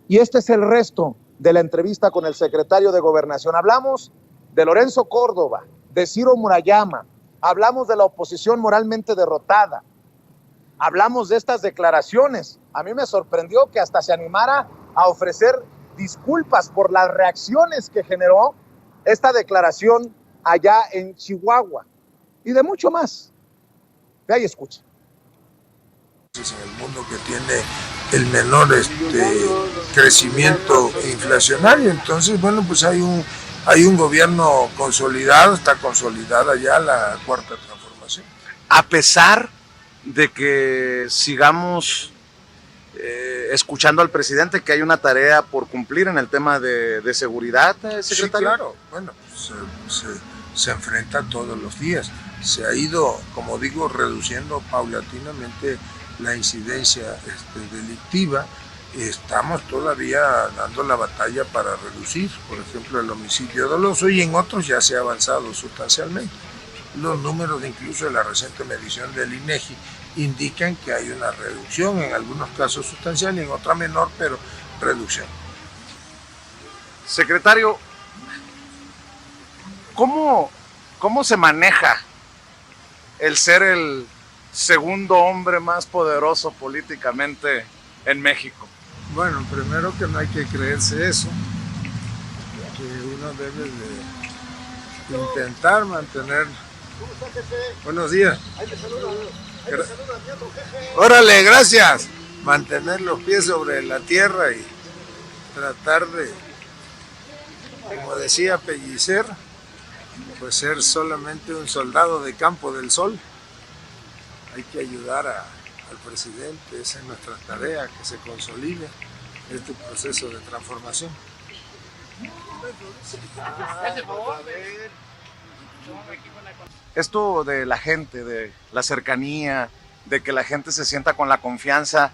Y este es el resto de la entrevista con el secretario de Gobernación. Hablamos de Lorenzo Córdoba, de Ciro Murayama, hablamos de la oposición moralmente derrotada, hablamos de estas declaraciones. A mí me sorprendió que hasta se animara a ofrecer disculpas por las reacciones que generó esta declaración allá en Chihuahua y de mucho más. Ve y escucha. En el mundo que tiene el menor crecimiento inflacionario, entonces bueno, pues hay un gobierno consolidado, está consolidada ya la cuarta transformación. A pesar de que sigamos escuchando al presidente, que hay una tarea por cumplir en el tema de seguridad, secretario. Sí, claro, bueno, pues, se enfrenta todos los días. Se ha ido, como digo, reduciendo paulatinamente la incidencia delictiva. Estamos todavía dando la batalla para reducir, por ejemplo, el homicidio doloso, y en otros ya se ha avanzado sustancialmente. Los números incluso de la reciente medición del INEGI indican que hay una reducción, en algunos casos sustancial y en otra menor, pero reducción. Secretario, ¿cómo se maneja el ser el segundo hombre más poderoso políticamente en México? Bueno, primero que no hay que creerse eso, que uno debe de intentar mantener... Buenos días. Órale, gracias. Mantener los pies sobre la tierra y tratar de, como decía Pellicer, pues ser solamente un soldado de campo del sol. Hay que ayudar al presidente, esa es nuestra tarea, que se consolide este proceso de transformación. Esto de la gente, de la cercanía, de que la gente se sienta con la confianza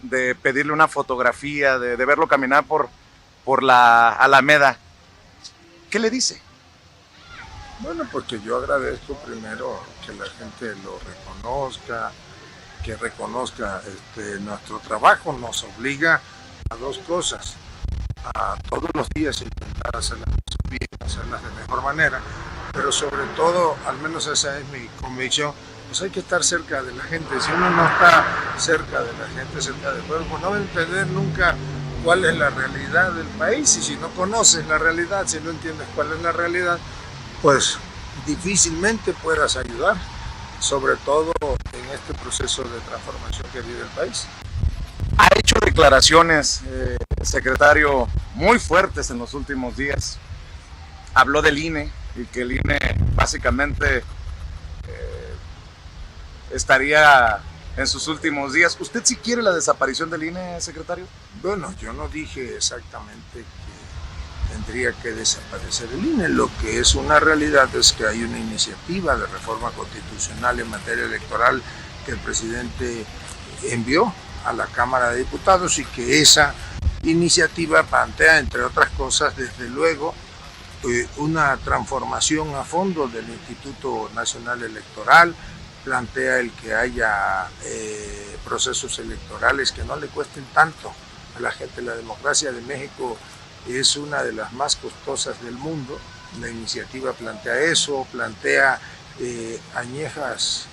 de pedirle una fotografía, de verlo caminar por la Alameda, ¿qué le dice? Bueno, porque yo agradezco primero que la gente lo reconozca, que reconozca nuestro trabajo. Nos obliga a dos cosas: a todos los días intentar hacer las cosas bien, hacerlas de mejor manera, pero sobre todo, al menos esa es mi convicción, pues hay que estar cerca de la gente. Si uno no está cerca de la gente, cerca del pueblo, pues no va a entender nunca cuál es la realidad del país. Y si no conoces la realidad, si no entiendes cuál es la realidad, pues difícilmente puedas ayudar, sobre todo en este proceso de transformación que vive el país. Ha hecho declaraciones, secretario, muy fuertes en los últimos días. Habló del INE y que el INE básicamente estaría en sus últimos días. ¿Usted sí quiere la desaparición del INE, secretario? Bueno, yo no dije exactamente que tendría que desaparecer el INE. Lo que es una realidad es que hay una iniciativa de reforma constitucional en materia electoral que el presidente envió a la Cámara de Diputados y que esa iniciativa plantea, entre otras cosas, desde luego, una transformación a fondo del Instituto Nacional Electoral, plantea el que haya procesos electorales que no le cuesten tanto a la gente. La democracia de México es una de las más costosas del mundo. La iniciativa plantea eso, plantea añejas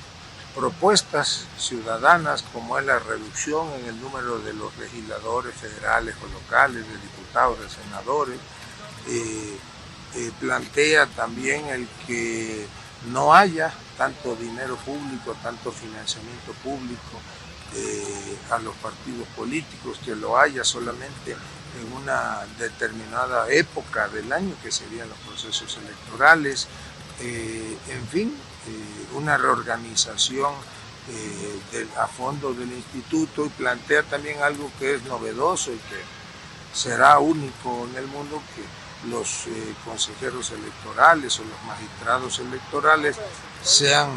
propuestas ciudadanas como es la reducción en el número de los legisladores federales o locales, de diputados, de senadores. Plantea también el que no haya tanto dinero público, tanto financiamiento público a los partidos políticos, que lo haya solamente en una determinada época del año, que serían los procesos electorales. En fin, una reorganización a fondo del instituto, y plantea también algo que es novedoso y que será único en el mundo, que los consejeros electorales o los magistrados electorales sean,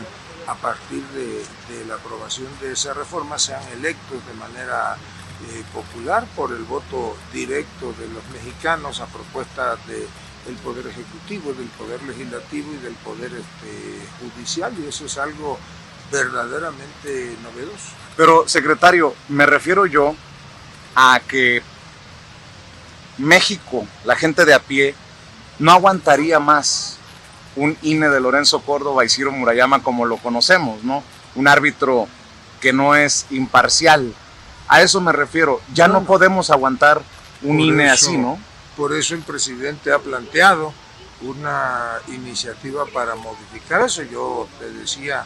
a partir de la aprobación de esa reforma, sean electos de manera popular por el voto directo de los mexicanos a propuesta del Poder Ejecutivo, del Poder Legislativo y del Poder Judicial, y eso es algo verdaderamente novedoso. Pero, secretario, me refiero yo a que México, la gente de a pie, no aguantaría más un INE de Lorenzo Córdoba y Ciro Murayama como lo conocemos, ¿no? Un árbitro que no es imparcial. A eso me refiero. Ya no podemos aguantar un INE así, ¿no? Por eso el presidente ha planteado una iniciativa para modificar eso. Yo te decía,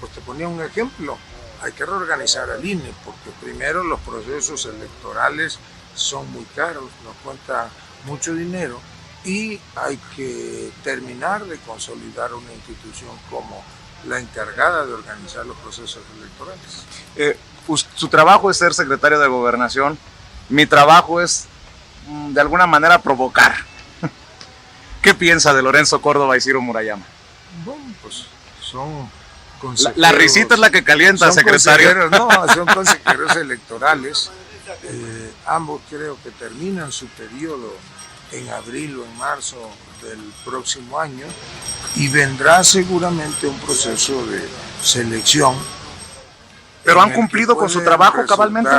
pues te ponía un ejemplo. Hay que reorganizar al INE porque primero los procesos electorales son muy caros, nos cuesta mucho dinero y hay que terminar de consolidar una institución como la encargada de organizar los procesos electorales. Su trabajo es ser secretario de Gobernación, mi trabajo es de alguna manera provocar. ¿Qué piensa de Lorenzo Córdoba y Ciro Murayama? Bueno, pues son la risita es la que calienta, secretario. No, son consejeros electorales. Ambos creo que terminan su periodo en abril o en marzo del próximo año y vendrá seguramente un proceso de selección. ¿Pero han cumplido con su trabajo cabalmente?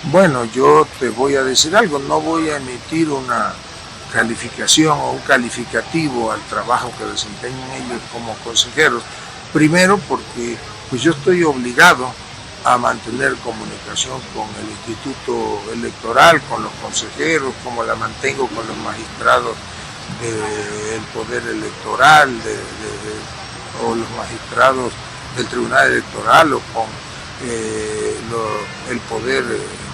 Bueno, yo te voy a decir algo, no voy a emitir una calificación o un calificativo al trabajo que desempeñan ellos como consejeros. Primero porque pues yo estoy obligado a mantener comunicación con el Instituto Electoral, con los consejeros, como la mantengo con los magistrados del Poder Electoral o los magistrados del Tribunal Electoral o con el Poder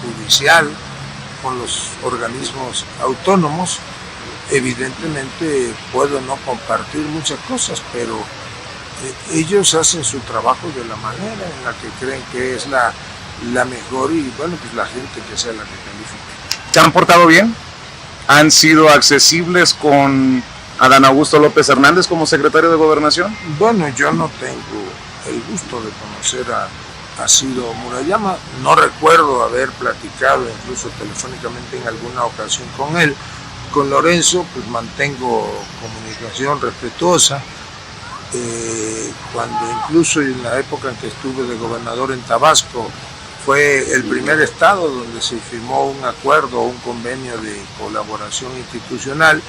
Judicial, con los organismos autónomos. Evidentemente puedo no compartir muchas cosas, pero ellos hacen su trabajo de la manera en la que creen que es la mejor y bueno, pues la gente que sea la que califique. ¿Se han portado bien? ¿Han sido accesibles con Adán Augusto López Hernández como secretario de Gobernación? Bueno, yo no tengo el gusto de conocer a Ciro Murayama, no recuerdo haber platicado incluso telefónicamente en alguna ocasión con él. Con Lorenzo pues mantengo comunicación respetuosa. Cuando incluso en la época en que estuve de gobernador en Tabasco, fue el primer estado donde se firmó un acuerdo o un convenio de colaboración institucional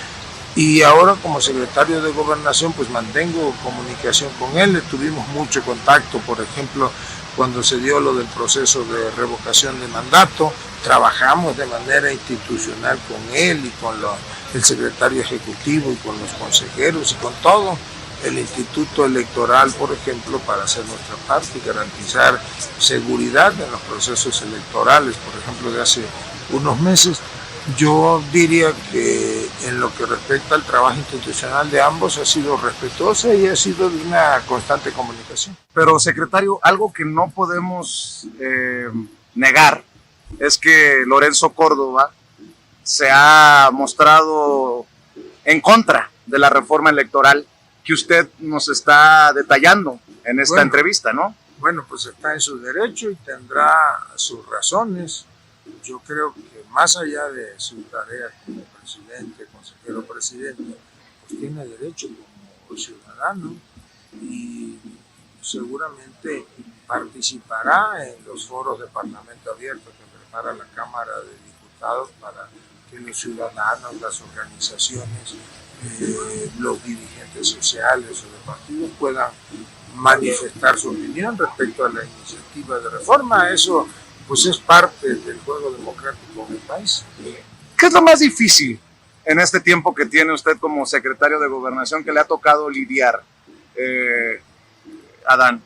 y ahora como secretario de Gobernación pues mantengo comunicación con él, tuvimos mucho contacto, por ejemplo, cuando se dio lo del proceso de revocación de mandato, trabajamos de manera institucional con él y con el secretario ejecutivo y con los consejeros y con todo el Instituto Electoral, por ejemplo, para hacer nuestra parte y garantizar seguridad en los procesos electorales, por ejemplo, de hace unos meses. Yo diría que en lo que respecta al trabajo institucional de ambos ha sido respetuosa y ha sido de una constante comunicación. Pero, secretario, algo que no podemos negar es que Lorenzo Córdoba se ha mostrado en contra de la reforma electoral que usted nos está detallando en esta entrevista, ¿no? Bueno, pues está en su derecho y tendrá sus razones. Yo creo que más allá de su tarea como presidente, consejero presidente, pues tiene derecho como ciudadano y seguramente participará en los foros de Parlamento Abierto que prepara la Cámara de Diputados para que los ciudadanos, las organizaciones, los dirigentes sociales o de partidos puedan manifestar su opinión respecto a la iniciativa de reforma. Eso pues es parte del juego democrático del país. ¿Qué es lo más difícil en este tiempo que tiene usted como secretario de Gobernación que le ha tocado lidiar, Adán?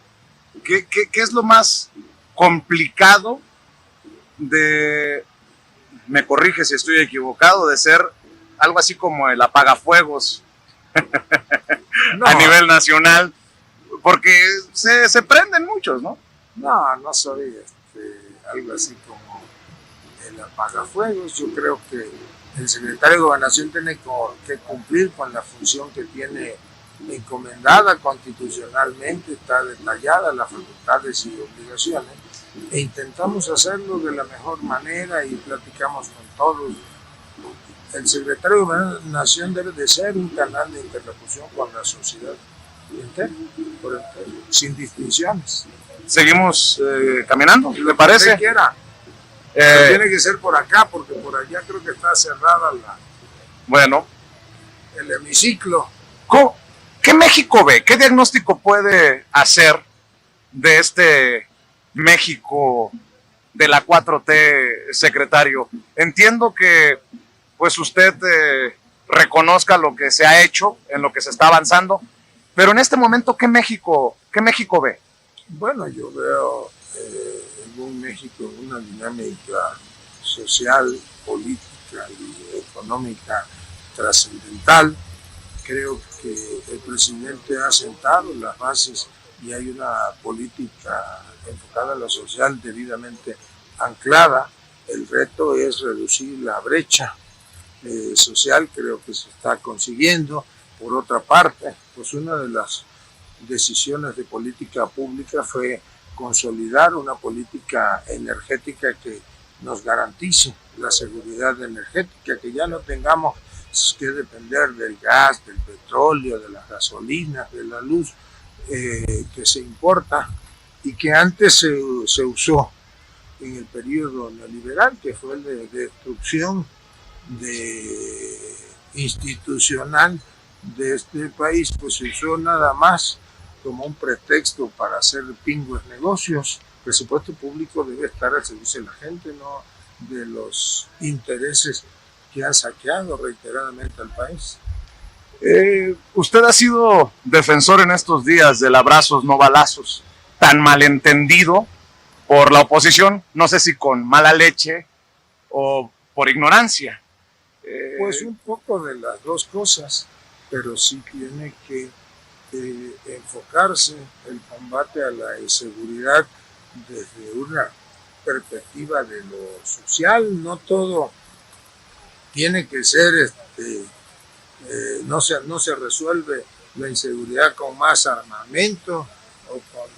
¿Qué es lo más complicado de, me corrige si estoy equivocado, de ser algo así como el apagafuegos a nivel nacional? Porque se prenden muchos, ¿no? No soy algo así como el apagafuegos. Yo creo que el secretario de Gobernación tiene que cumplir con la función que tiene encomendada constitucionalmente, está detallada las facultades y obligaciones, e intentamos hacerlo de la mejor manera y platicamos con todos. El secretario de Gobernación debe de ser un canal de interlocución con la sociedad entera, sin distinciones. Seguimos caminando, ¿le parece? Quiera. Tiene que ser por acá, porque por ya creo que está cerrada Bueno, el hemiciclo. ¿qué México ve? ¿Qué diagnóstico puede hacer de este México de la 4T, secretario? Entiendo que pues usted reconozca lo que se ha hecho, en lo que se está avanzando, pero en este momento, ¿qué México ve? Bueno, yo veo en un México una dinámica social, política y económica trascendental. Creo que el presidente ha sentado las bases y hay una política enfocada a lo social debidamente anclada. El reto es reducir la brecha social, creo que se está consiguiendo. Por otra parte, pues una de las decisiones de política pública fue consolidar una política energética que nos garantice la seguridad energética, que ya no tengamos que depender del gas, del petróleo, de las gasolinas, de la luz que se importa y que antes se usó en el periodo neoliberal, que fue el de destrucción institucional de este país, pues se usó nada más como un pretexto para hacer pingües negocios. El presupuesto público debe estar al servicio de la gente, no de los intereses que han saqueado reiteradamente al país. Usted ha sido defensor en estos días del abrazos no balazos, tan malentendido por la oposición, no sé si con mala leche o por ignorancia. Pues un poco de las dos cosas, pero sí tiene que enfocarse el combate a la inseguridad desde una perspectiva de lo social. No todo tiene que ser, no se resuelve la inseguridad con más armamento o con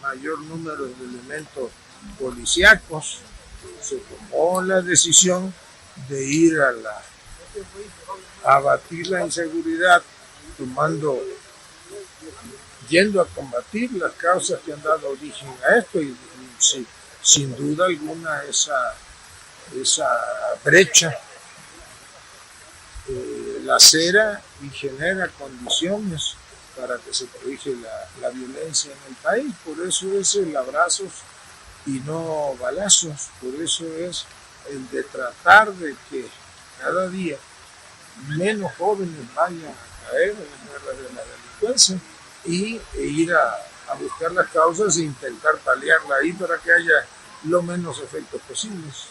mayor número de elementos policíacos. Se tomó la decisión de ir a abatir la inseguridad, yendo a combatir las causas que han dado origen a esto, y sin duda alguna esa brecha lacera y genera condiciones para que se corrige la violencia en el país. Por eso es el abrazos y no balazos, por eso es el de tratar de que cada día menos jóvenes vayan a caer en las garras de la delincuencia e ir a buscar las causas e intentar paliarla ahí para que haya lo menos efectos posibles.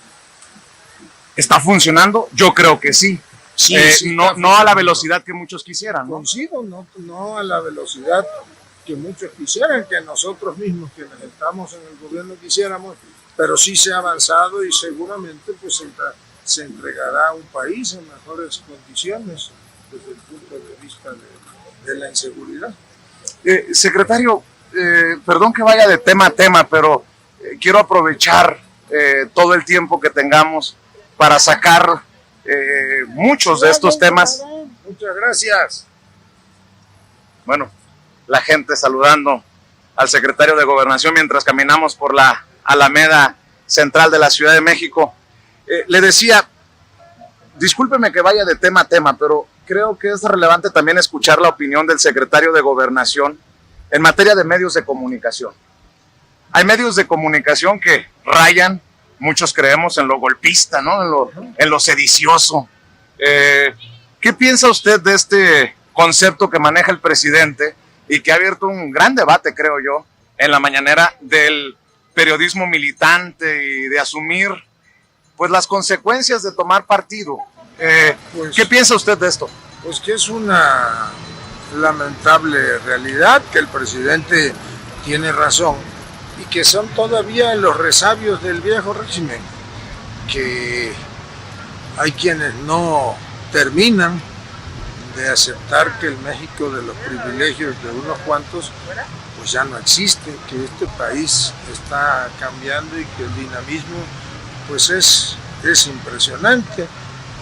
¿Está funcionando? Yo creo que sí. Sí, no a la velocidad que muchos quisieran, ¿no? Coincido, no a la velocidad que muchos quisieran, que nosotros mismos quienes estamos en el gobierno quisiéramos, pero sí se ha avanzado y seguramente pues se entregará a un país en mejores condiciones desde el punto de vista de la inseguridad. Secretario, perdón que vaya de tema a tema, pero quiero aprovechar todo el tiempo que tengamos para sacar muchos de estos temas. Muchas gracias. Bueno, la gente saludando al secretario de Gobernación mientras caminamos por la Alameda Central de la Ciudad de México. Le decía, discúlpeme que vaya de tema a tema, pero creo que es relevante también escuchar la opinión del secretario de Gobernación en materia de medios de comunicación. Hay medios de comunicación que rayan, muchos creemos, en lo golpista, ¿no? En lo sedicioso. ¿Qué piensa usted de este concepto que maneja el presidente y que ha abierto un gran debate, creo yo, en la mañanera, del periodismo militante y de asumir pues las consecuencias de tomar partido? ¿Qué piensa usted de esto? Pues que es una lamentable realidad, que el presidente tiene razón y que son todavía los resabios del viejo régimen, que hay quienes no terminan de aceptar que el México de los privilegios de unos cuantos pues ya no existe, que este país está cambiando y que el dinamismo pues es impresionante.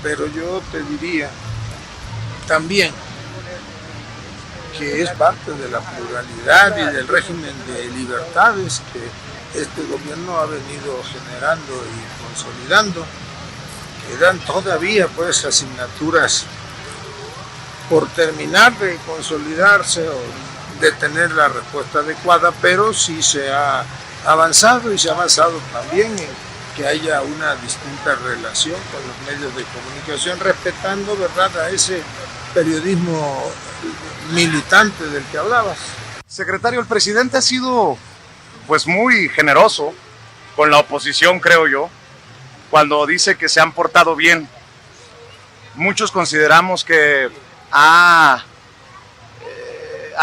Pero yo te diría también que es parte de la pluralidad y del régimen de libertades que este gobierno ha venido generando y consolidando, quedan todavía pues asignaturas por terminar de consolidarse o de tener la respuesta adecuada, pero sí se ha avanzado y se ha avanzado también en que haya una distinta relación con los medios de comunicación, respetando, ¿verdad?, a ese periodismo militante del que hablabas. Secretario, el presidente ha sido pues muy generoso con la oposición, creo yo, cuando dice que se han portado bien. Muchos consideramos que ha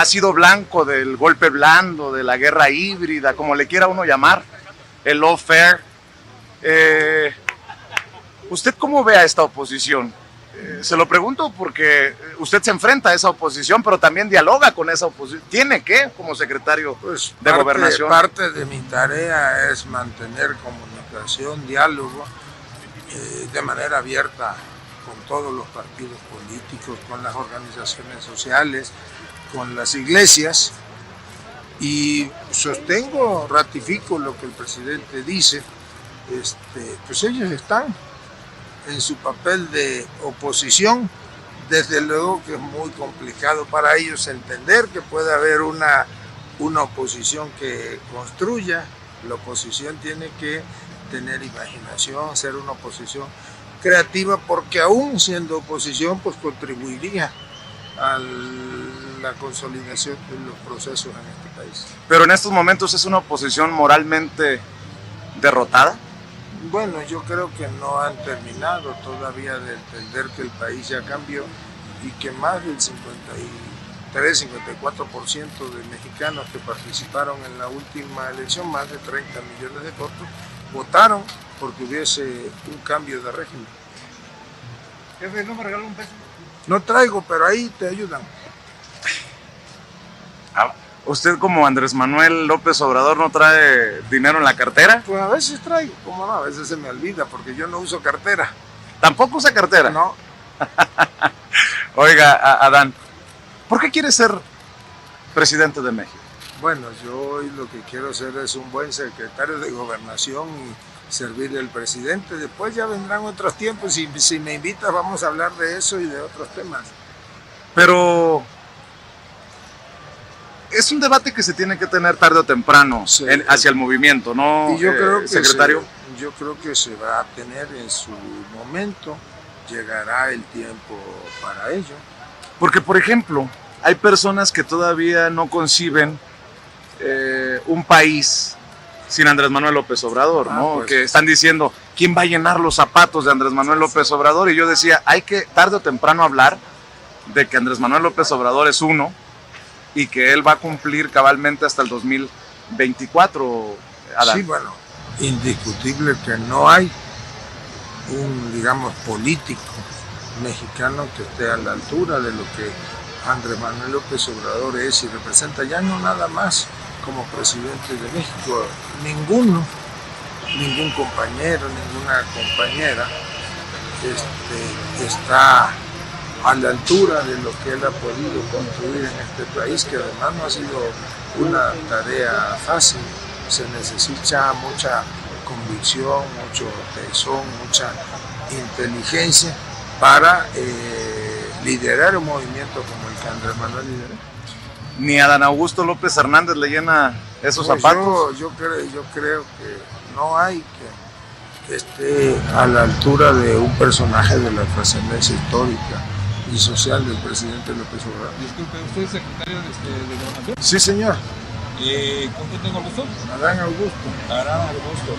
sido blanco del golpe blando, de la guerra híbrida, como le quiera uno llamar, el lawfare. ¿Usted cómo ve a esta oposición? Se lo pregunto porque usted se enfrenta a esa oposición, pero también dialoga con esa oposición. ¿Tiene que, como secretario de Gobernación? Parte de mi tarea es mantener comunicación, diálogo, de manera abierta con todos los partidos políticos, con las organizaciones sociales, con las iglesias, y sostengo, ratifico lo que el presidente dice. Pues ellos están en su papel de oposición. Desde luego que es muy complicado para ellos entender que puede haber una oposición que construya. La oposición tiene que tener imaginación, ser una oposición creativa, porque aún siendo oposición pues contribuiría a la consolidación de los procesos en este país. Pero en estos momentos es una oposición moralmente derrotada. Bueno, yo creo que no han terminado todavía de entender que el país ya cambió y que más del 53-54% de mexicanos que participaron en la última elección, más de 30 millones de votos, votaron porque hubiese un cambio de régimen. Jefe, ¿no me regaló un peso? No traigo, pero ahí te ayudan. ¿Usted como Andrés Manuel López Obrador no trae dinero en la cartera? Pues a veces traigo, como no, a veces se me olvida porque yo no uso cartera. ¿Tampoco usa cartera? No. Oiga, Adán, ¿por qué quiere ser presidente de México? Bueno, yo hoy lo que quiero ser es un buen secretario de Gobernación y servirle al presidente. Después ya vendrán otros tiempos y si me invitas vamos a hablar de eso y de otros temas. Pero es un debate que se tiene que tener tarde o temprano, sí, hacia el movimiento, ¿no, y yo creo que secretario? Yo creo que se va a tener en su momento, llegará el tiempo para ello. Porque, por ejemplo, hay personas que todavía no conciben un país sin Andrés Manuel López Obrador, ¿no? Pues, que están diciendo, ¿quién va a llenar los zapatos de Andrés Manuel López Obrador? Y yo decía, hay que tarde o temprano hablar de que Andrés Manuel López Obrador es uno y que él va a cumplir cabalmente hasta el 2024, Adán. Sí, bueno, indiscutible que no hay un, digamos, político mexicano que esté a la altura de lo que Andrés Manuel López Obrador es y representa, ya no nada más como presidente de México, ningún compañero, ninguna compañera está a la altura de lo que él ha podido construir en este país, que además no ha sido una tarea fácil. Se necesita mucha convicción, mucho tesón, mucha inteligencia para liderar un movimiento como el que Andrés Manuel lideró. ¿Ni Adán Augusto López Hernández le llena esos zapatos? Yo creo que no hay que esté a la altura de un personaje de la trascendencia histórica y social del presidente López Obrador. Disculpe, ¿usted es secretario de Gobernación? Sí, señor. ¿Con quién tengo el gusto? Adán Augusto. Adán Augusto.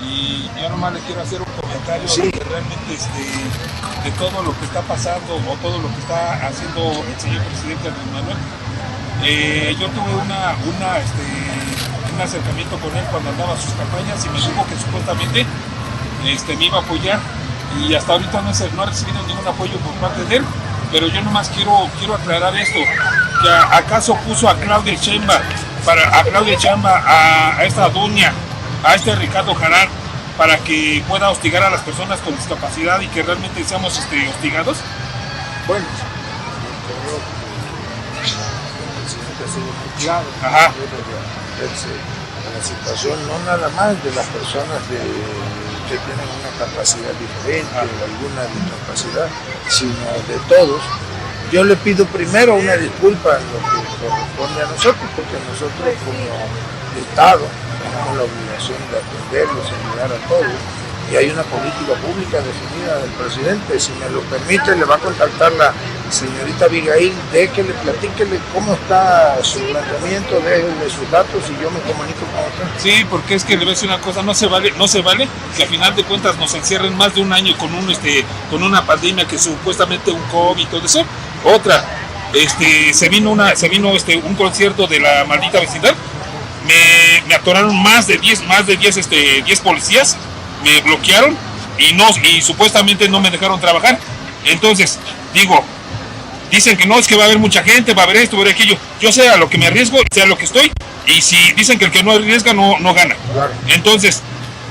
Y yo nomás le quiero hacer un comentario sí, de que realmente de todo lo que está pasando o todo lo que está haciendo el señor presidente Andrés Manuel. Yo tuve un acercamiento con él cuando andaba a sus campañas y me dijo que supuestamente me iba a apoyar y hasta ahorita no ha recibido ningún apoyo por parte de él, pero yo nomás quiero aclarar esto, que acaso puso a Claudia Sheinbaum a esta Duña, a este Ricardo Jarán, para que pueda hostigar a las personas con discapacidad y que realmente seamos hostigados. Bueno, creo que el presidente ha sido muy claro. Ajá. La situación no nada más de las personas de que tienen una capacidad diferente o alguna discapacidad, sino de todos. Yo le pido primero una disculpa en lo que corresponde a nosotros, porque nosotros como Estado tenemos la obligación de atenderlos, ayudar a todos, y hay una política pública definida del presidente. Si me lo permite, le va a contactar la señorita Abigail, déjele, platíquele cómo está su planteamiento, déjele sus datos y yo me comunico con usted. Sí, porque es que le voy a decir una cosa, no se vale que a final de cuentas nos encierren más de un año con una pandemia que supuestamente un COVID y todo eso. Otra, se vino un concierto de la maldita vecindad, me atoraron más de 10 policías, me bloquearon y supuestamente no me dejaron trabajar. Entonces, dicen que no, es que va a haber mucha gente, va a haber esto, va a haber aquello. Yo sé a lo que me arriesgo, sé a lo que estoy, y si dicen que el que no arriesga no gana. Claro. Entonces,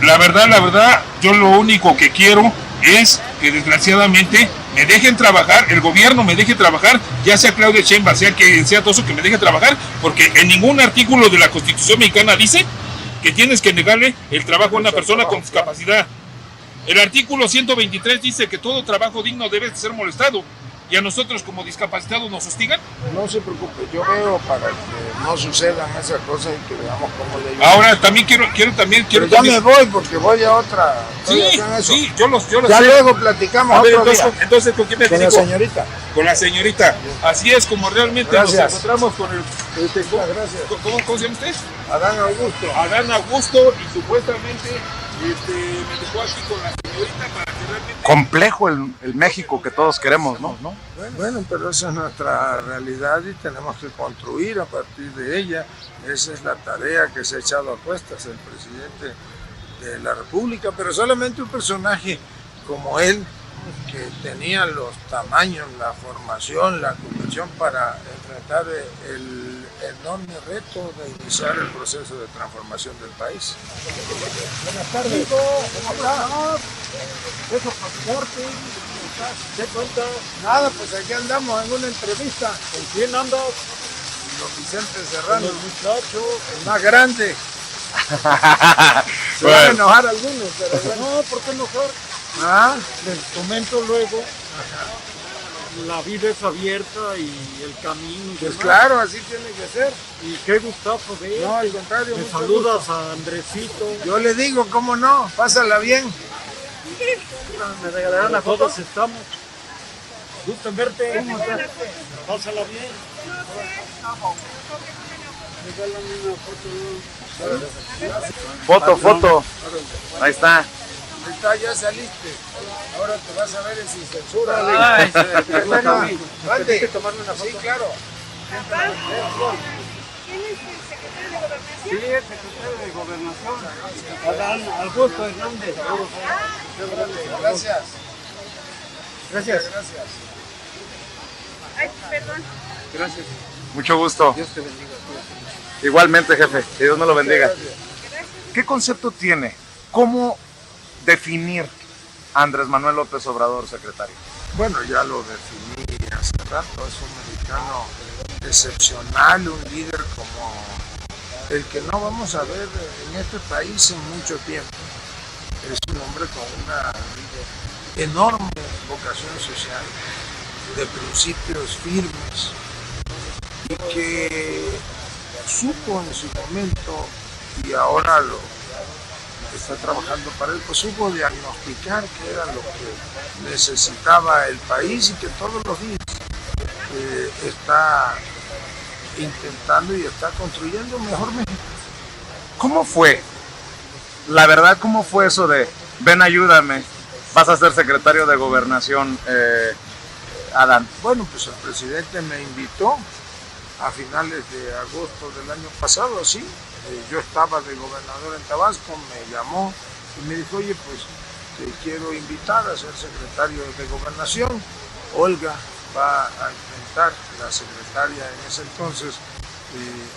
la verdad, yo lo único que quiero es que desgraciadamente me dejen trabajar, el gobierno me deje trabajar, ya sea Claudia Sheinbaum, sea todo eso, que me deje trabajar, porque en ningún artículo de la Constitución mexicana dice que tienes que negarle el trabajo a una persona con discapacidad. El artículo 123 dice que todo trabajo digno debe ser molestado, y a nosotros como discapacitados nos hostigan. No se preocupe, yo veo para que no sucedan esas cosas y que veamos cómo le ayudamos. Ahora también quiero ya me voy porque voy a otra. Sí, yo los ya sé. Luego platicamos. A ver, otro día. entonces, ¿con quién me Con la comunico? señorita. Con la señorita. Así es como realmente Gracias. nos encontramos con el... Gracias. ¿Cómo se llama usted? Adán Augusto. Adán Augusto, y supuestamente me dejó aquí con la señorita para que realmente... Complejo el México que todos queremos, ¿no? Bueno, pero esa es nuestra realidad y tenemos que construir a partir de ella. Esa es la tarea que se ha echado a cuestas el presidente de la República, pero solamente un personaje como él, que tenía los tamaños, la formación, la convicción para enfrentar el enorme reto de iniciar el proceso de transformación del país. Buenas tardes, ¿cómo estás? ¿Eso pasaporte? ¿Qué cuentas? Nada, pues aquí andamos en una entrevista ¿Con quién andas? con Vicente Con Serrano, el muchacho. el más grande. Se van a enojar algunos, pero bueno. No, ¿por qué enojar? ¿Ah? Les comento luego. La vida es abierta y el camino. y Pues demás. claro, así tiene que ser. Y qué gustazo ver. No, al contrario. Me mucho saludas gusto. a Andresito. Yo le digo, ¿cómo no? Pásala bien. Me regalarán la foto. Todos estamos. Gusto en verte. ¿Cómo estás? Pásala bien. Regálame una foto. Foto. Ahí está. Ahí está, ya saliste. Ahora te vas a ver sin censura. Ay, Mande. tomarme una foto? Sí, claro. ¿Quién es el secretario de Gobernación? Sí, el secretario de Gobernación. Adán Augusto Hernández. Gracias. Gracias. Gracias. Ay, perdón. Gracias. Mucho gusto. Dios te bendiga. Igualmente, jefe. Que Dios me lo bendiga. Gracias. ¿Qué concepto tiene? ¿Cómo definir a Andrés Manuel López Obrador, secretario? Bueno, ya lo definí hace rato. Es un mexicano excepcional, un líder como el que no vamos a ver en este país en mucho tiempo. Es un hombre con una enorme vocación social, de principios firmes y que supo en su momento, y ahora lo está trabajando para él, pues supo diagnosticar qué era lo que necesitaba el país y que todos los días está intentando y está construyendo un mejor México. ¿Cómo fue? La verdad, ¿cómo fue eso de ven, ayúdame, vas a ser secretario de Gobernación, Adán? Bueno, pues el presidente me invitó a finales de agosto del año pasado, así. Yo estaba de gobernador en Tabasco, me llamó y me dijo, oye, pues te quiero invitar a ser secretario de Gobernación. Olga va a intentar, la secretaria en ese entonces,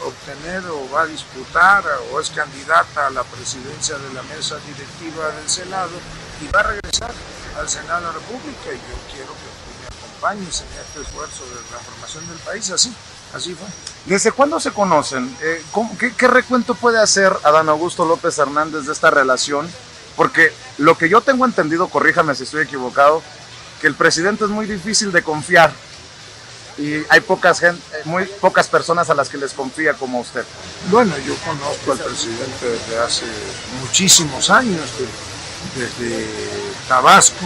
obtener o va a disputar o es candidata a la presidencia de la mesa directiva del Senado y va a regresar al Senado de la República, y yo quiero que tú me acompañes en este esfuerzo de transformación del país. Así fue. ¿Desde cuándo se conocen? ¿Qué recuento puede hacer Adán Augusto López Hernández de esta relación? Porque Lo que yo tengo entendido, corríjame si estoy equivocado, que el presidente es muy difícil de confiar y hay muy pocas personas a las que les confía como usted. Bueno, yo conozco al presidente desde hace muchísimos años, desde Tabasco,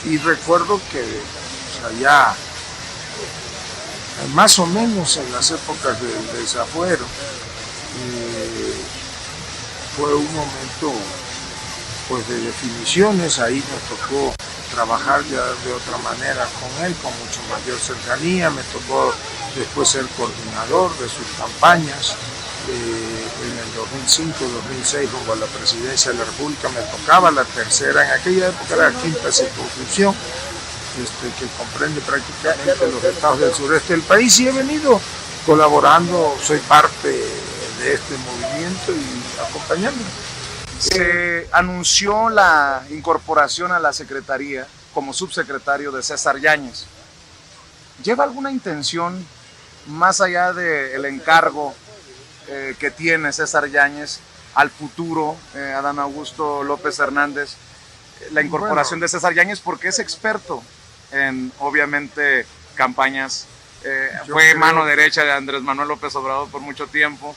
y recuerdo que allá, más o menos en las épocas del desafuero, fue un momento pues de definiciones. Ahí me tocó trabajar ya de otra manera con él, con mucho mayor cercanía. Me tocó después ser coordinador de sus campañas. En el 2005-2006 rumbo a la presidencia de la República me tocaba la tercera, en aquella época era la quinta circunscripción, que comprende prácticamente los estados del sureste del país, y he venido colaborando, soy parte de este movimiento y acompañando. Se anunció la incorporación a la secretaría como subsecretario de César Yáñez. ¿Lleva alguna intención más allá del encargo que tiene César Yáñez al futuro, Adán Augusto López Hernández, la incorporación de César Yáñez, porque es experto en, obviamente, campañas, fue mano derecha de Andrés Manuel López Obrador por mucho tiempo,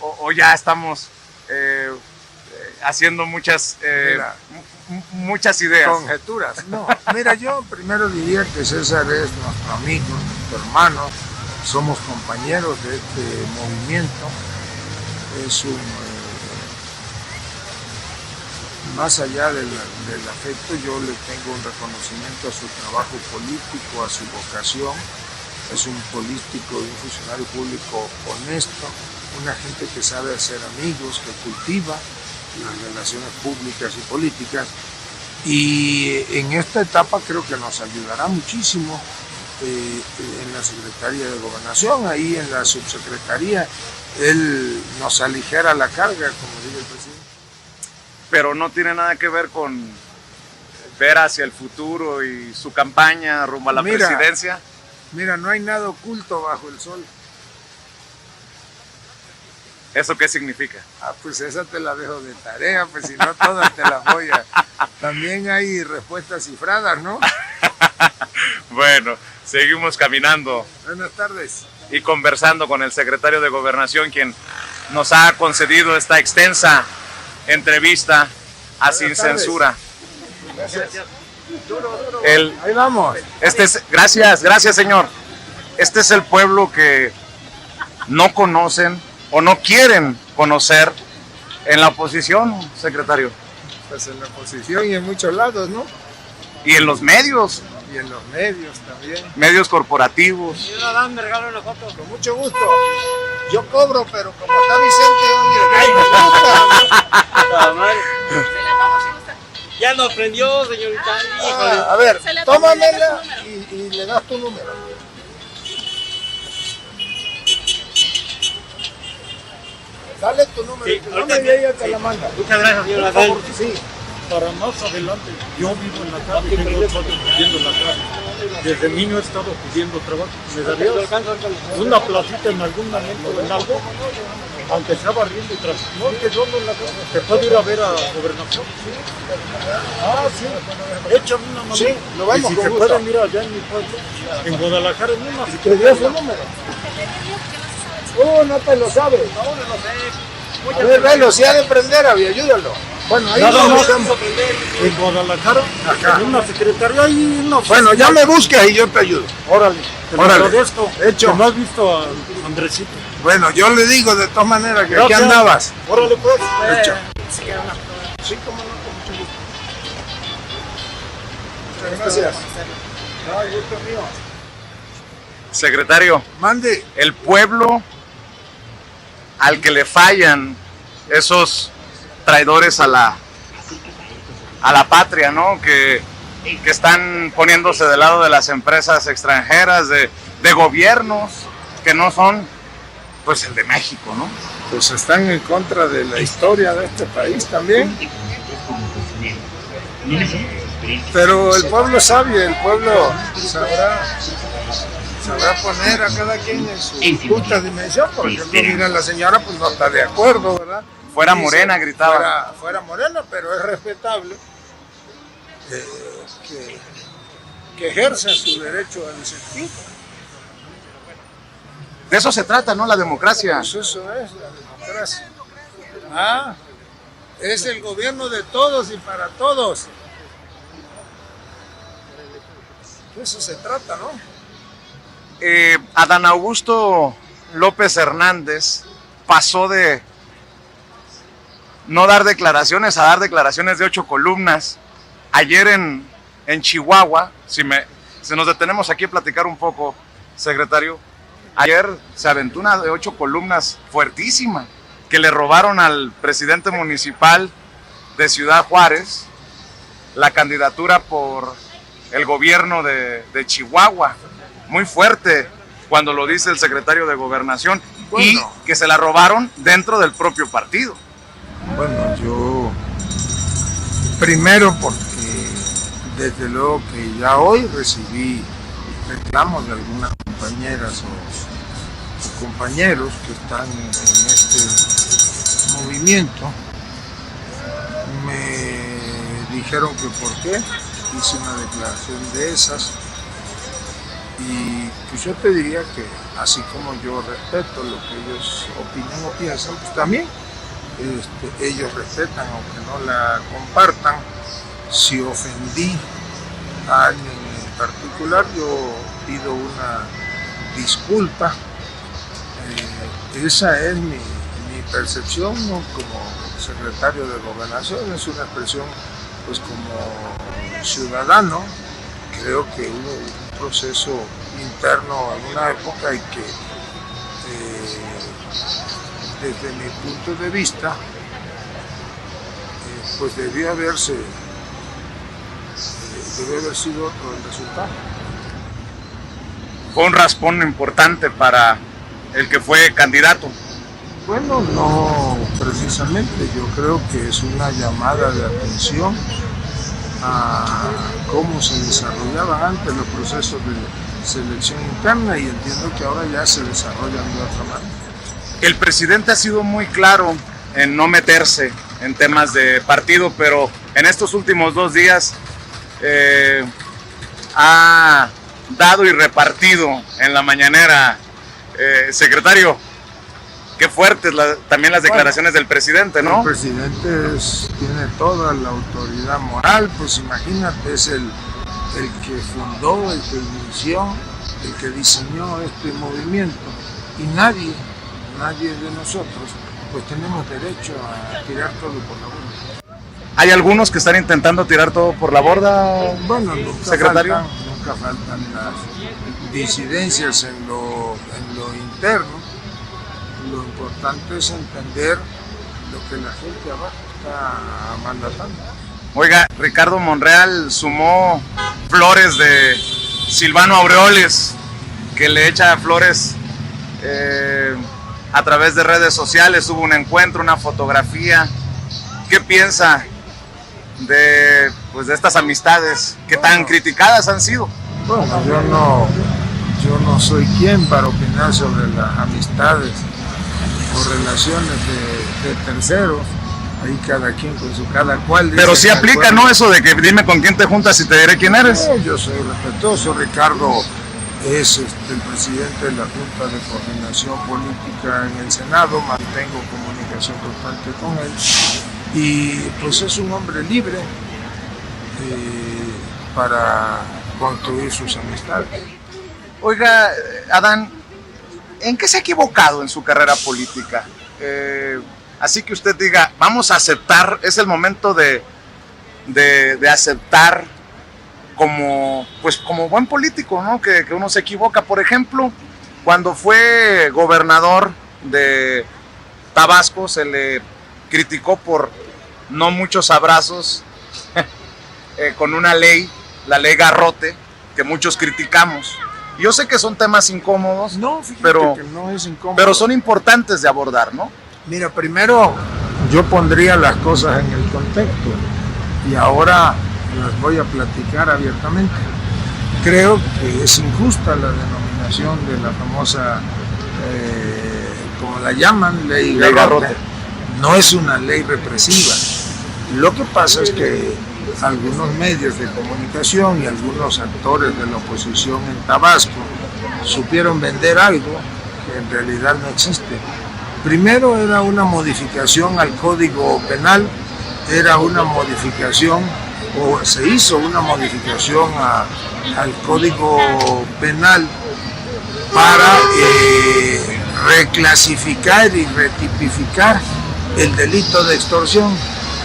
o ya estamos haciendo muchas ideas? Conjeturas. No, mira, yo primero diría que César es nuestro amigo, nuestro hermano, somos compañeros de este movimiento. Es más allá del afecto, yo le tengo un reconocimiento a su trabajo político, a su vocación. Es un político y un funcionario público honesto, una gente que sabe hacer amigos, que cultiva las relaciones públicas y políticas, y en esta etapa creo que nos ayudará muchísimo en la Secretaría de Gobernación. Ahí en la subsecretaría él nos aligera la carga, como dice el presidente. Pero no tiene nada que ver con ver hacia el futuro y su campaña rumbo a la presidencia. Mira, no hay nada oculto bajo el sol. ¿Eso qué significa? Pues esa te la dejo de tarea, pues si no todas te las voy a... También hay respuestas cifradas, ¿no? Bueno, seguimos caminando. Buenas tardes. Y conversando con el secretario de Gobernación, quien nos ha concedido esta extensa entrevista a Sin Censura. Gracias. Ahí vamos. Gracias, señor. Este es el pueblo que no conocen o no quieren conocer en la oposición, secretario. Pues en la oposición y en muchos lados, ¿no? Y en los medios. Y en los medios también. Medios corporativos. Señor Adán, me regala una foto. Con mucho gusto. Yo cobro, pero como está Vicente, Ya nos prendió, señorita. A ver, tómamela y le das tu número. Dale tu número. Sí, Y ella te la manda. Muchas gracias, señor Por Adán. favor, sí. Para más adelante, yo vivo en la calle, tengo 8 años viviendo en la calle. Desde niño he estado pidiendo trabajo. ¿Me darías una placita en algún momento en algo? Aunque sea barriendo y tras. No, que yo ando en la casa. ¿Te puedo ir a ver a Gobernación? Sí. Sí. Échame una mano. Sí, lo vemos y si con se gusto. pueden ir allá en mi pueblo, en Guadalajara, en una. ¿Te dio su número? No te lo sabes. No, no lo sé. A ver, velo, si ha de prender, ayúdalo. Bueno, ahí Nada no más vamos. en Guadalajara, Acá. en una secretaría y una. Bueno, ya me busques y yo te ayudo. Órale, te lo Órale. agradezco. Hecho. ¿No has visto a Andresito? Bueno, yo le digo de todas maneras que aquí Gracias. andabas. Órale, pues. Hecho. Sí, cómo no, con mucho gusto. Muchas gracias. No, gusto mío. Secretario, Mande. el pueblo al que le fallan esos traidores a la patria, ¿no? Que están poniéndose del lado de las empresas extranjeras, de gobiernos que no son, pues, el de México, ¿no? Pues están en contra de la historia de este país también. Pero el pueblo es sabio, el pueblo sabrá poner a cada quien en su justa dimensión. Por ejemplo, mira, la señora pues no está de acuerdo, ¿verdad? Fuera Morena, gritaba. Fuera Morena, pero es respetable que ejerza su derecho a disentir. De eso se trata, ¿no? La democracia. Pues eso es la democracia. Es el gobierno de todos y para todos. De eso se trata, ¿no? Adán Augusto López Hernández pasó de no dar declaraciones a dar declaraciones de 8 columnas. Ayer en Chihuahua, si nos detenemos aquí a platicar un poco, secretario, ayer se aventó una de 8 columnas fuertísima, que le robaron al presidente municipal de Ciudad Juárez la candidatura por el gobierno de Chihuahua. Muy fuerte cuando lo dice el secretario de Gobernación, y que se la robaron dentro del propio partido. Bueno, yo primero porque desde luego que ya hoy recibí reclamos de algunas compañeras o compañeros que están en este movimiento. Me dijeron que por qué hice una declaración de esas, y pues yo te diría que así como yo respeto lo que ellos opinan o piensan, pues también ellos respetan, aunque no la compartan. Si ofendí a alguien en particular, yo pido una disculpa. Esa es mi percepción, ¿no? Como secretario de Gobernación, es una expresión pues como ciudadano. Creo que hubo un proceso interno en una época y que desde mi punto de vista pues debió haber sido otro el resultado. Fue un raspón importante para el que fue candidato. Bueno, no precisamente, yo creo que es una llamada de atención a cómo se desarrollaban antes los procesos de selección interna, y entiendo que ahora ya se desarrollan de otra manera. El presidente ha sido muy claro en no meterse en temas de partido, pero en estos últimos 2 días ha dado y repartido en la mañanera. Secretario, qué fuertes también las declaraciones del presidente, ¿no? El presidente tiene toda la autoridad moral, pues imagínate, es el que fundó, el que inició, el que diseñó este movimiento, y nadie de nosotros pues tenemos derecho a tirar todo por la borda. ¿Hay algunos que están intentando tirar todo por la borda, bueno, secretario? Nunca faltan las disidencias en lo interno. Lo importante es entender lo que la gente abajo está mandatando. Oiga, Ricardo Monreal sumó flores de Silvano Aureoles, que le echa flores a través de redes sociales. Hubo un encuentro, una fotografía. ¿Qué piensa de estas amistades que tan criticadas han sido? Bueno, yo no soy quien para opinar sobre las amistades o relaciones de terceros. Ahí cada quien con cada cual. Pero sí aplica, ¿no? Eso de que dime con quién te juntas y te diré quién eres. Yo soy respetuoso. Ricardo es el presidente de la Junta de Coordinación Política en el Senado. Mantengo comunicación constante con él. Y pues es un hombre libre para construir sus amistades. Oiga, Adán, ¿en qué se ha equivocado en su carrera política? Así que usted diga, vamos a aceptar, es el momento de aceptar como buen político, ¿no? Que uno se equivoca. Por ejemplo, cuando fue gobernador de Tabasco, se le criticó por no muchos abrazos con una ley, la ley Garrote, que muchos criticamos. Yo sé que son temas incómodos, no, pero, que no es incómodo, pero son importantes de abordar, ¿no? Mira, primero yo pondría las cosas en el contexto y ahora las voy a platicar abiertamente. Creo que es injusta la denominación de la famosa, como la llaman, ley Garrote. no es una ley represiva. Lo que pasa es que algunos medios de comunicación y algunos actores de la oposición en Tabasco supieron vender algo que en realidad no existe. Primero era una modificación al Código Penal, era una modificación, o se hizo una modificación al Código Penal para reclasificar y retipificar el delito de extorsión.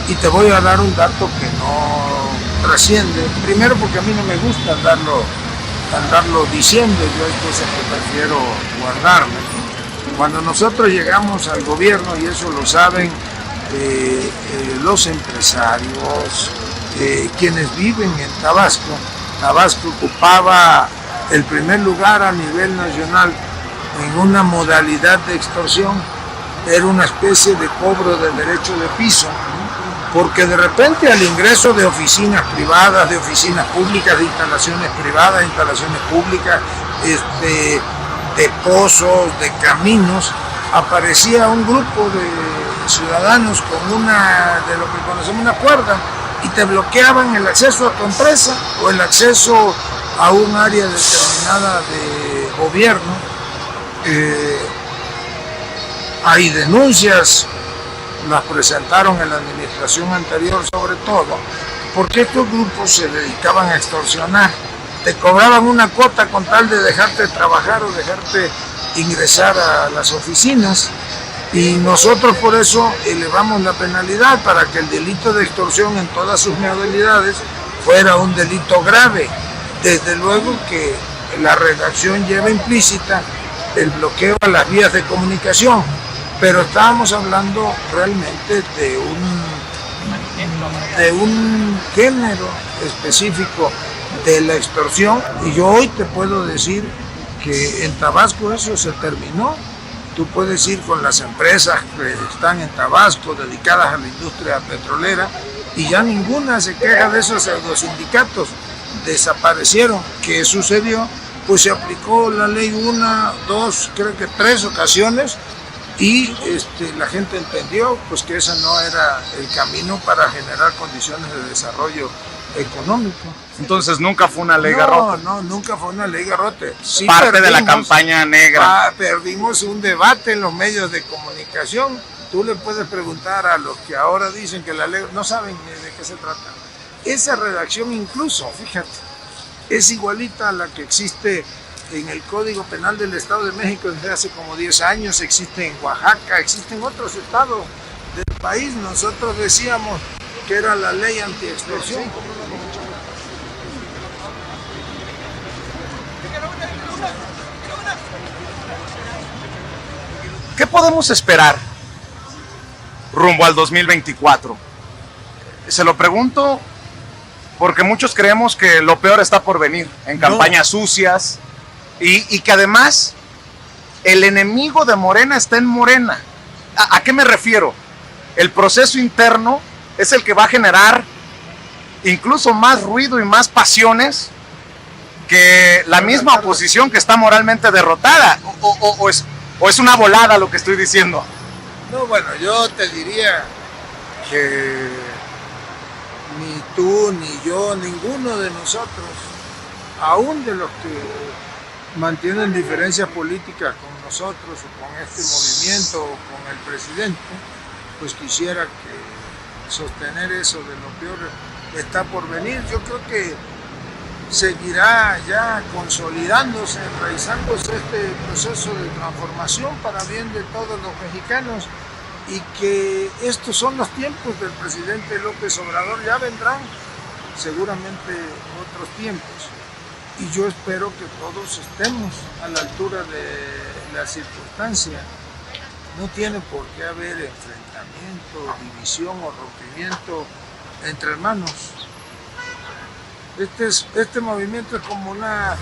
Y te voy a dar un dato que no trasciende. Primero porque a mí no me gusta andarlo diciendo, yo hay cosas que prefiero guardarme. Cuando nosotros llegamos al gobierno, y eso lo saben los empresarios, quienes viven en Tabasco, Tabasco ocupaba el primer lugar a nivel nacional en una modalidad de extorsión. Era una especie de cobro de derecho de piso, porque de repente al ingreso de oficinas privadas, de oficinas públicas, de instalaciones privadas, de instalaciones públicas, de pozos, de caminos, aparecía un grupo de ciudadanos con de lo que conocemos una cuerda, y te bloqueaban el acceso a tu empresa o el acceso a un área determinada de gobierno. Hay denuncias, las presentaron en la administración anterior sobre todo, porque estos grupos se dedicaban a extorsionar. Te cobraban una cuota con tal de dejarte trabajar o dejarte ingresar a las oficinas, y nosotros por eso elevamos la penalidad para que el delito de extorsión en todas sus modalidades fuera un delito grave. Desde luego que la redacción lleva implícita el bloqueo a las vías de comunicación, pero estábamos hablando realmente de un género específico de la extorsión, y yo hoy te puedo decir que en Tabasco eso se terminó. Tú puedes ir con las empresas que están en Tabasco dedicadas a la industria petrolera y ya ninguna se queja de esos pseudosindicatos. Desaparecieron. ¿Qué sucedió? Pues se aplicó la ley 1, 2, creo que 3 ocasiones, y la gente entendió pues que ese no era el camino para generar condiciones de desarrollo económico. Entonces nunca fue una ley garrote. No, nunca fue una ley garrote. Sí, parte de la campaña negra. Perdimos un debate en los medios de comunicación. Tú le puedes preguntar a los que ahora dicen que la ley no saben de qué se trata. Esa redacción incluso, fíjate, es igualita a la que existe en el Código Penal del Estado de México desde hace como 10 años, existe en Oaxaca, existe en otros estados del país. Nosotros decíamos que era la ley antiextorsión. ¿Qué podemos esperar rumbo al 2024? Se lo pregunto porque muchos creemos que lo peor está por venir, en campañas sucias, y que además el enemigo de Morena está en Morena. ¿A qué me refiero? El proceso interno es el que va a generar incluso más ruido y más pasiones que la misma oposición que está moralmente derrotada. ¿O es una volada lo que estoy diciendo? No, bueno, yo te diría que ni tú, ni yo, ninguno de nosotros, aún de los que mantienen diferencias políticas con nosotros o con este movimiento o con el presidente, pues quisiera que sostener eso de lo peor está por venir. Yo creo que seguirá ya consolidándose, enraizándose este proceso de transformación para bien de todos los mexicanos, y que estos son los tiempos del presidente López Obrador. Ya vendrán seguramente otros tiempos, y yo espero que todos estemos a la altura de la circunstancia. No tiene por qué haber enfrentamiento, división o rompimiento entre hermanos. Este movimiento es como una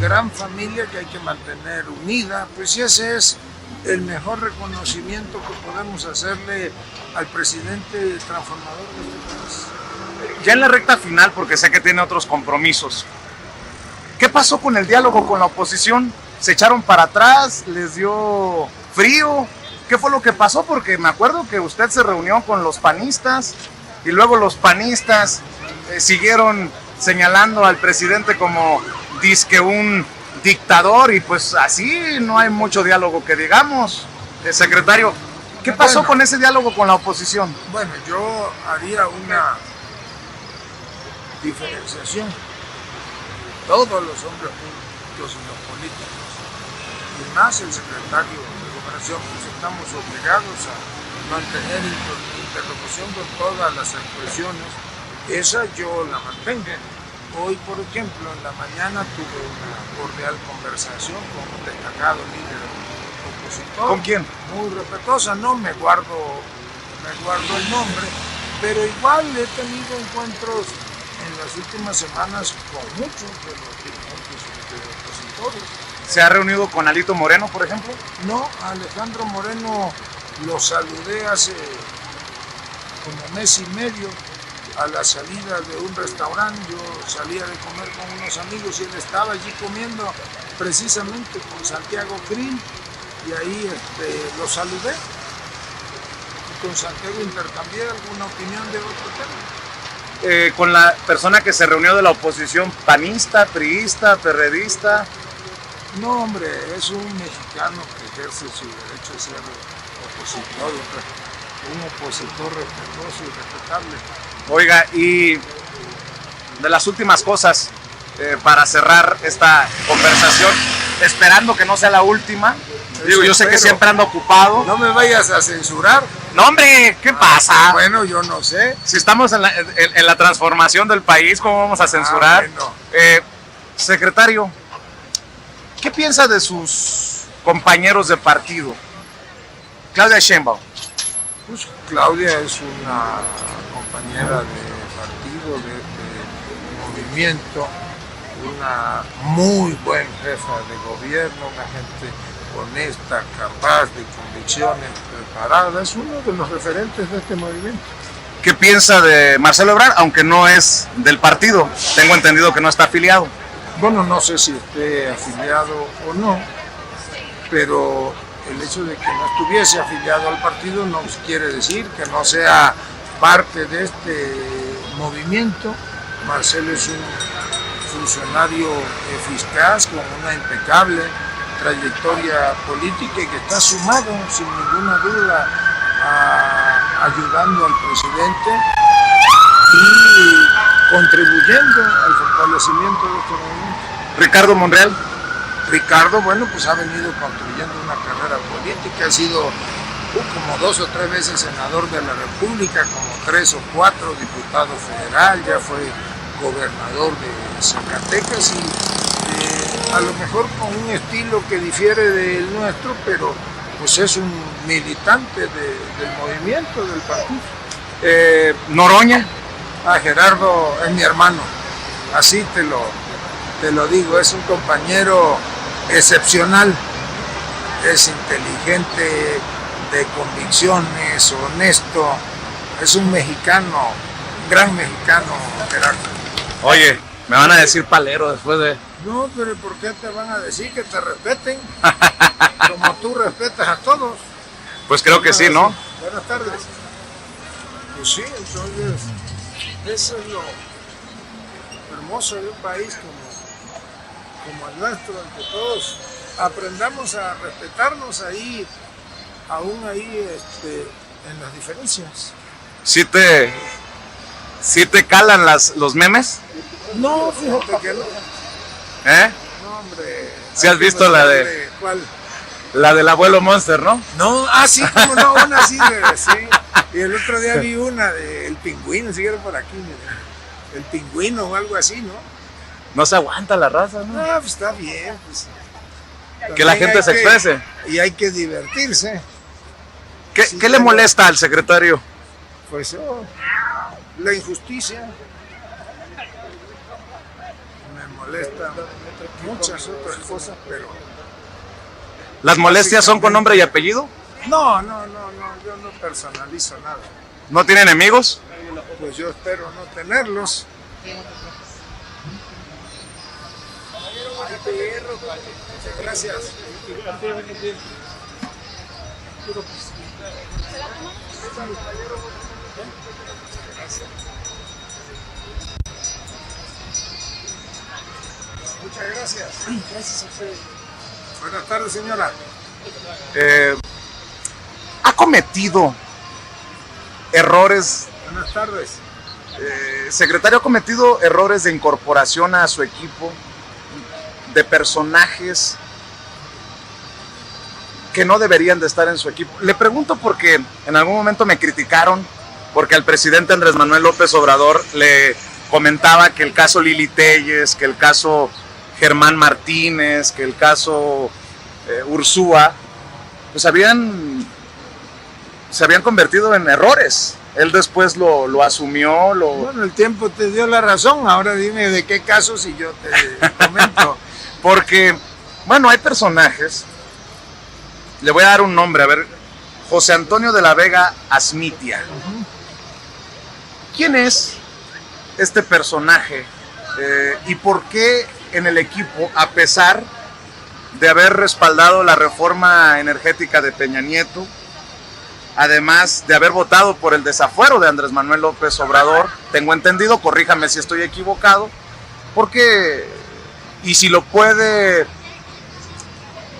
gran familia que hay que mantener unida, pues ese es el mejor reconocimiento que podemos hacerle al presidente transformador de este país. Ya en la recta final, porque sé que tiene otros compromisos, ¿qué pasó con el diálogo con la oposición? ¿Se echaron para atrás? ¿Les dio frío? ¿Qué fue lo que pasó? Porque me acuerdo que usted se reunió con los panistas y luego los panistas siguieron señalando al presidente como dizque un dictador y pues así no hay mucho diálogo que digamos. Secretario, ¿qué pasó con ese diálogo con la oposición? Bueno, yo haría una diferenciación. Todos los hombres públicos y los políticos, y más el secretario de Gobernación, pues estamos obligados a mantener interlocución con todas las expresiones. Esa yo la mantengo. Hoy, por ejemplo, en la mañana tuve una cordial conversación con un destacado líder opositor. ¿Con quién? Muy respetuosa, no me guardo el nombre, pero igual he tenido encuentros en las últimas semanas con muchos de los dirigentes opositores. ¿Se ha reunido con Alito Moreno, por ejemplo? No, a Alejandro Moreno lo saludé hace como mes y medio a la salida de un restaurante. Yo salía de comer con unos amigos y él estaba allí comiendo precisamente con Santiago Krill y ahí lo saludé. Y con Santiago intercambié alguna opinión de otro tema. Con la persona que se reunió de la oposición, panista, priista, perredista. No, hombre, es un mexicano que ejerce su derecho a ser opositor, un opositor respetuoso y respetable. Oiga, y de las últimas cosas, para cerrar esta conversación, esperando que no sea la última. Digo, yo sé que siempre ando ocupado. No me vayas a censurar. No, hombre, ¿qué pasa? Bueno, yo no sé. Si estamos en la transformación del país, ¿cómo vamos a censurar? Bueno. Secretario, ¿qué piensa de sus compañeros de partido? Claudia Sheinbaum. Pues Claudia es una compañera de partido, de este movimiento, una muy buena jefa de gobierno, una gente honesta, capaz, de convicciones, preparada. Es uno de los referentes de este movimiento. ¿Qué piensa de Marcelo Ebrard, aunque no es del partido? Tengo entendido que no está afiliado. Bueno, no sé si esté afiliado o no, pero el hecho de que no estuviese afiliado al partido no quiere decir que no sea parte de este movimiento. Marcelo es un funcionario eficaz, con una impecable trayectoria política y que está sumado, sin ninguna duda, ayudando al presidente y contribuyendo al fortalecimiento de este movimiento. Ricardo Monreal. Ricardo, bueno, pues ha venido construyendo una carrera política, ha sido como 2 o 3 veces senador de la República, como 3 o 4 diputado federal, ya fue gobernador de Zacatecas y a lo mejor con un estilo que difiere del nuestro, pero pues es un militante del movimiento, del partido. Noroña. Gerardo es mi hermano, así te lo digo, es un compañero excepcional, es inteligente, de convicciones, honesto, es un mexicano, un gran mexicano, Gerardo. Oye, me van a decir palero después de... No, pero ¿por qué te van a decir que te respeten? Como tú respetas a todos. Pues creo que sí, ¿no? Buenas tardes. Pues sí, entonces, eso es lo hermoso de un país como el nuestro, en que todos aprendamos a respetarnos ahí, aún ahí en las diferencias. ¿Sí te calan los memes? No, fíjate que no. ¿Eh? No, hombre. ¿Sí has visto la de... ¿Cuál? La del abuelo Monster, ¿no? No, sí, como no, una sí, sí. Y el otro día vi una del pingüino, si por aquí, el pingüino o algo así, ¿no? No se aguanta la raza, ¿no? Ah, pues está bien, pues. Que la gente se exprese. Y hay que divertirse. ¿Qué le molesta al secretario? Pues la injusticia. Me molesta muchas otras cosas, pero... ¿Las molestias son con nombre y apellido? No, yo no personalizo nada. ¿No tiene enemigos? Pues yo espero no tenerlos. Gracias. pero pues... Muchas gracias. Gracias a ustedes. Buenas tardes, señora. ¿Ha cometido errores, Buenas tardes. secretario, ha cometido errores de incorporación a su equipo de personajes que no deberían de estar en su equipo? Le pregunto porque en algún momento me criticaron porque al presidente Andrés Manuel López Obrador le comentaba que el caso Lili Téllez, que el caso Germán Martínez, que el caso Ursúa, pues se habían convertido en errores. Él después lo asumió. Bueno, el tiempo te dio la razón. Ahora dime de qué casos y yo te comento. Porque, bueno, hay personajes. Le voy a dar un nombre, a ver. José Antonio de la Vega Asmitia. ¿Quién es este personaje? ¿Y por qué en el equipo, a pesar de haber respaldado la reforma energética de Peña Nieto, además de haber votado por el desafuero de Andrés Manuel López Obrador, tengo entendido, corríjame si estoy equivocado, porque, y si lo puede,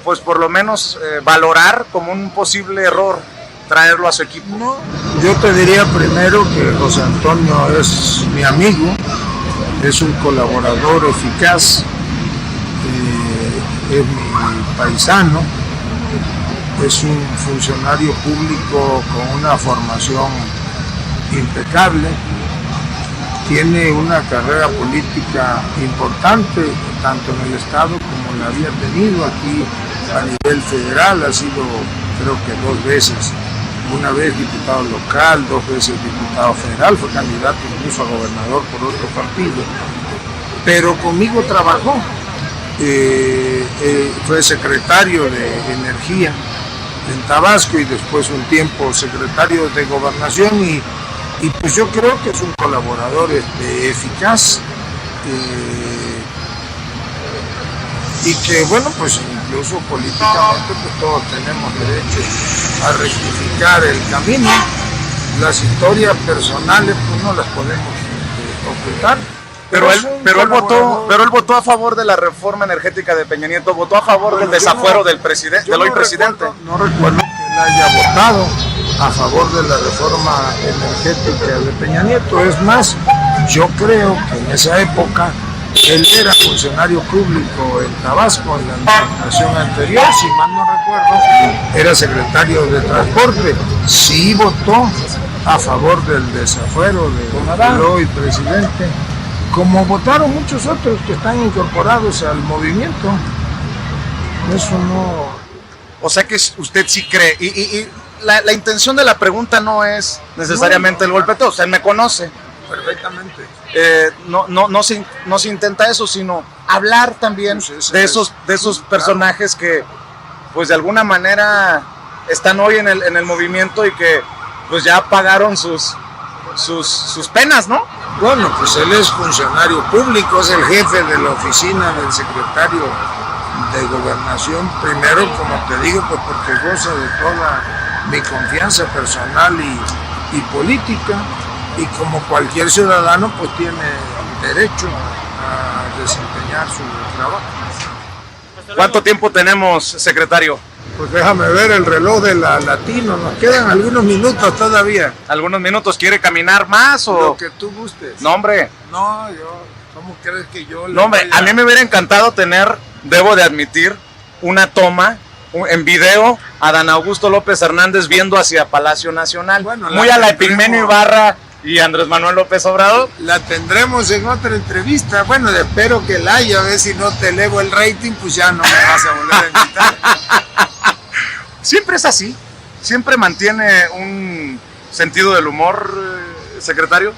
pues por lo menos valorar como un posible error traerlo a su equipo? No, yo te diría primero que José Antonio es mi amigo, es un colaborador eficaz, es mi paisano, es un funcionario público con una formación impecable, tiene una carrera política importante, tanto en el Estado como la había tenido aquí a nivel federal, ha sido creo que 2 veces, una vez diputado local, 2 veces diputado federal, fue candidato incluso a gobernador por otro partido, pero conmigo trabajó, fue secretario de Energía en Tabasco y después un tiempo secretario de Gobernación y pues yo creo que es un colaborador eficaz y que bueno, pues incluso políticamente pues todos tenemos derecho a rectificar el camino. Las historias personales pues no las podemos ocultar. Pero él votó a favor de la reforma energética de Peña Nieto, votó a favor del desafuero del presidente, del hoy presidente. No recuerdo que él haya votado a favor de la reforma energética de Peña Nieto. Es más, yo creo que en esa época él era funcionario público en Tabasco, en la administración anterior, si mal no recuerdo, era secretario de Transporte. Sí votó a favor del desafuero del hoy presidente, como votaron muchos otros que están incorporados al movimiento. Eso no... O sea que usted sí cree, y la intención de la pregunta no es necesariamente el golpeteo, usted me conoce. Perfectamente. No se intenta eso, sino hablar también de esos personajes que pues de alguna manera están hoy en el movimiento y que pues ya pagaron sus penas, ¿no? Bueno, pues él es funcionario público, es el jefe de la oficina del secretario de Gobernación, primero, como te digo, pues porque goza de toda mi confianza personal y política, y como cualquier ciudadano, pues tiene derecho a desempeñar su trabajo. ¿Cuánto tiempo tenemos, secretario? Pues déjame ver el reloj de la Latino, nos quedan algunos minutos todavía. ¿Algunos minutos? ¿Quiere caminar más o...? Lo que tú gustes. No, hombre. No, ¿cómo crees que yo...? No, hombre, a mí me hubiera encantado tener, debo de admitir, una toma en video a Dan Augusto López Hernández viendo hacia Palacio Nacional. Bueno, muy a la Epigmenio Ibarra y Andrés Manuel López Obrador. La tendremos en otra entrevista. Bueno, espero que la haya, a ver si no te elevo el rating, pues ya no me vas a volver a invitar. Siempre es así, siempre mantiene un sentido del humor, secretario.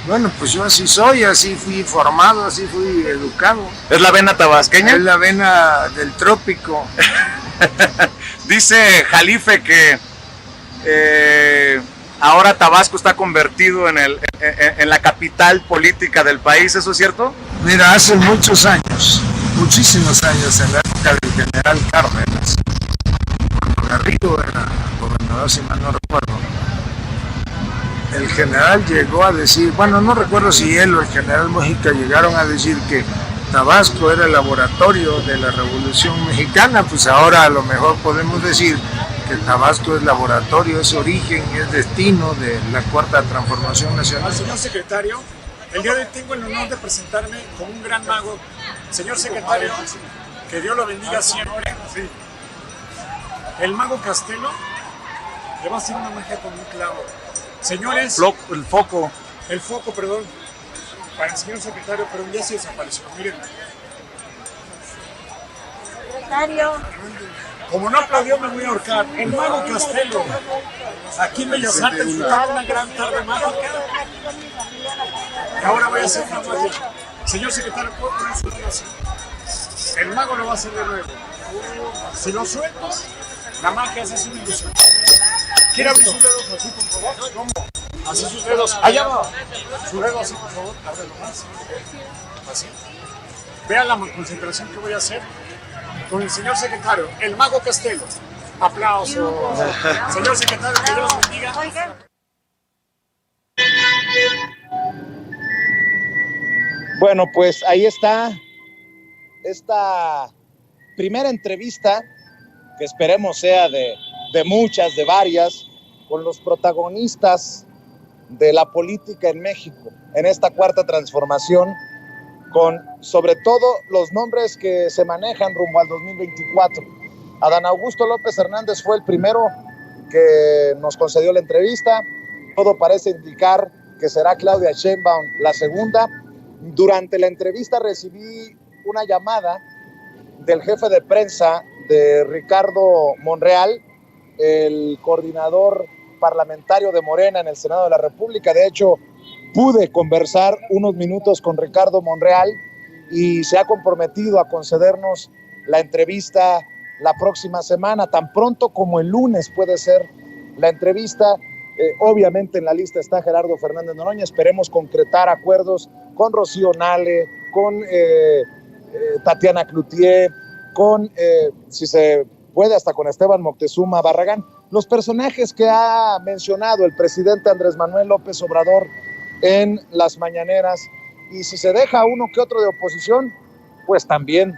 Bueno, pues yo así soy, así fui formado, así fui educado. ¿Es la vena tabasqueña? Es la vena del trópico. Dice Jalife que ahora Tabasco está convertido en la capital política del país, ¿eso es cierto? Mira, hace muchos años, muchísimos años, en la época del general Cárdenas, cuando la Carrillo era gobernador, si mal no recuerdo, el general llegó a decir, bueno, no recuerdo si él o el general Mujica llegaron a decir que Tabasco era el laboratorio de la Revolución Mexicana, pues ahora a lo mejor podemos decir que Tabasco es laboratorio, es origen y es destino de la Cuarta Transformación Nacional. Señor secretario, el día de hoy tengo el honor de presentarme como un gran mago. Señor secretario, que Dios lo bendiga siempre. Sí. El mago Castelo le va a hacer una magia con un clavo. Señores, El foco. el foco, perdón, para el señor secretario, pero ya se desapareció. Miren, Secretario. como no aplaudió, me voy a ahorcar. El mago Castelo, aquí en Bellas Artes, disfrutando una gran tarde mágica. Y ahora voy a hacer una magia. Señor secretario, ¿puedo poner su dedo así? El mago lo va a hacer de nuevo. Si lo sueltas, la magia se hace una ilusión. ¿Quiere abrir sus dedos así, por favor? ¿Cómo? Así sus dedos. Allá va. Su dedo así, por favor. Ábrelo más. Así. Vean la concentración que voy a hacer con el señor secretario, el mago Castelo. Aplausos. Señor secretario, que Dios los bendiga. Bueno, pues ahí está esta primera entrevista, que esperemos sea de muchas, de varias, con los protagonistas de la política en México, en esta cuarta transformación, con sobre todo los nombres que se manejan rumbo al 2024. Adán Augusto López Hernández fue el primero que nos concedió la entrevista. Todo parece indicar que será Claudia Sheinbaum la segunda. Durante la entrevista recibí una llamada del jefe de prensa de Ricardo Monreal, el coordinador parlamentario de Morena en el Senado de la República. De hecho, pude conversar unos minutos con Ricardo Monreal y se ha comprometido a concedernos la entrevista la próxima semana, tan pronto como el lunes puede ser la entrevista. Obviamente en la lista está Gerardo Fernández Noroña. Esperemos concretar acuerdos con Rocío Nale, con Tatiana Cloutier, con, si se puede, hasta con Esteban Moctezuma Barragán, los personajes que ha mencionado el presidente Andrés Manuel López Obrador en las mañaneras. Y si se deja uno que otro de oposición, pues también